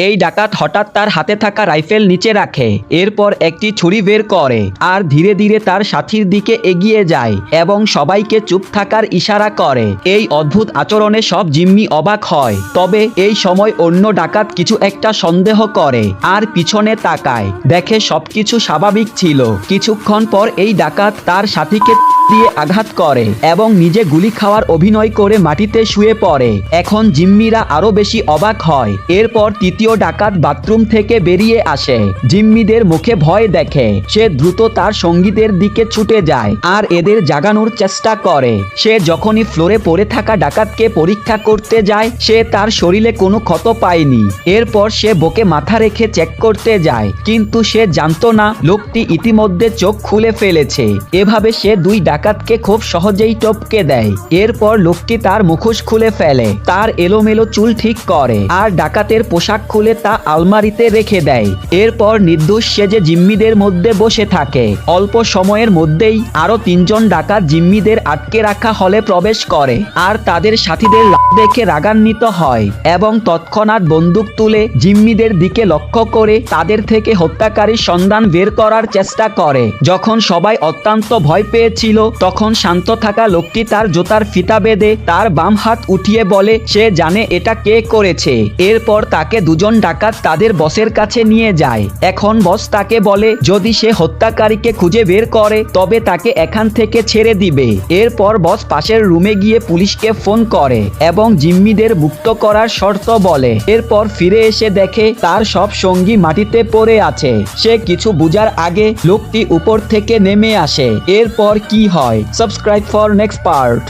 এই ডাকাত হঠাৎ তার হাতে থাকা রাইফেল নিচে রাখে, এরপর একটি ছুরি বের করে আর ধীরে ধীরে তার সাথীর দিকে এগিয়ে যায় এবং সবাইকে চুপ থাকার ইশারা করে। এই অদ্ভুত আচরণে সব জিম্মি অবাক হয়। তবে এই সময় অন্য ডাকাত কিছু একটা সন্দেহ করে আর পিছনে তাকায়, দেখে সবকিছু স্বাভাবিক ছিল। কিছুক্ষণ পর এই ডাকাত তার সাথীকে দিয়ে আঘাত করে এবং নিজে গুলি খাওয়ার অভিনয় করে মাটিতে শুয়ে পড়ে। এখন জিম্মিরা আরো বেশি অবাক হয়। এরপর তৃতীয় ডাকাত বাথরুম থেকে বেরিয়ে আসে, জিম্মিদের মুখে ভয় দেখে। সে দ্রুত তার সঙ্গীদের দিকে ছুটে যায় আর এদের জাগানোর চেষ্টা করে। সে যখনই ফ্লোরে পড়ে থাকা ডাকাতকে পরীক্ষা করতে যায়, সে তার শরীরে কোনো ক্ষত পায়নি। এরপর সে বুকে মাথা রেখে চেক করতে যায়, কিন্তু সে জানতো না লোকটি ইতিমধ্যে চোখ খুলে ফেলেছে। এভাবে সে দুই ডাকাতকে খুব সহজেই টপকে দেয়। এরপর লোকটি তার মুখোশ খুলে ফেলে, তার এলোমেলো চুল ঠিক করে আর ডাকাতের পোশাক খুলে তা আলমারিতে রেখে দেয়। এরপর নির্দোষ সেজে জিম্মিদের মধ্যে বসে থাকে। অল্প সময়ের মধ্যেই আরো তিনজন ডাকাত জিম্মিদের আটকে রাখা হলে প্রবেশ করে আর তাদের সাথীদের দেখে রাগান্বিত হয় এবং তৎক্ষণাৎ বন্দুক তুলে জিম্মিদের দিকে লক্ষ্য করে তাদের থেকে হত্যাকারীর সন্ধান বের করার চেষ্টা করে। যখন সবাই অত্যন্ত ভয় পেয়েছিল, তখন শান্ত থাকা লোকটি তার জুতার ফিতা বেঁধে তার বাম হাত উঠিয়ে বলে সে জানে এটা কে করেছে। এরপর তাকে দুজন ডাকাত তাদের বসের কাছে নিয়ে যায়। এখন বস তাকে বলে যদি সে হত্যাকারীকে খুঁজে বের করে তবে তাকে এখান থেকে ছেড়ে দিবে। এরপর বস পাশের রুমে গিয়ে পুলিশকে ফোন করে এবং জিম্মিদের মুক্ত করার শর্ত বলে। এরপর ফিরে এসে দেখে তার সব সঙ্গী মাটিতে পড়ে আছে। সে কিছু বুঝার আগে লোকটি উপর থেকে নেমে আসে। এরপর কি হয়? Subscribe for next part.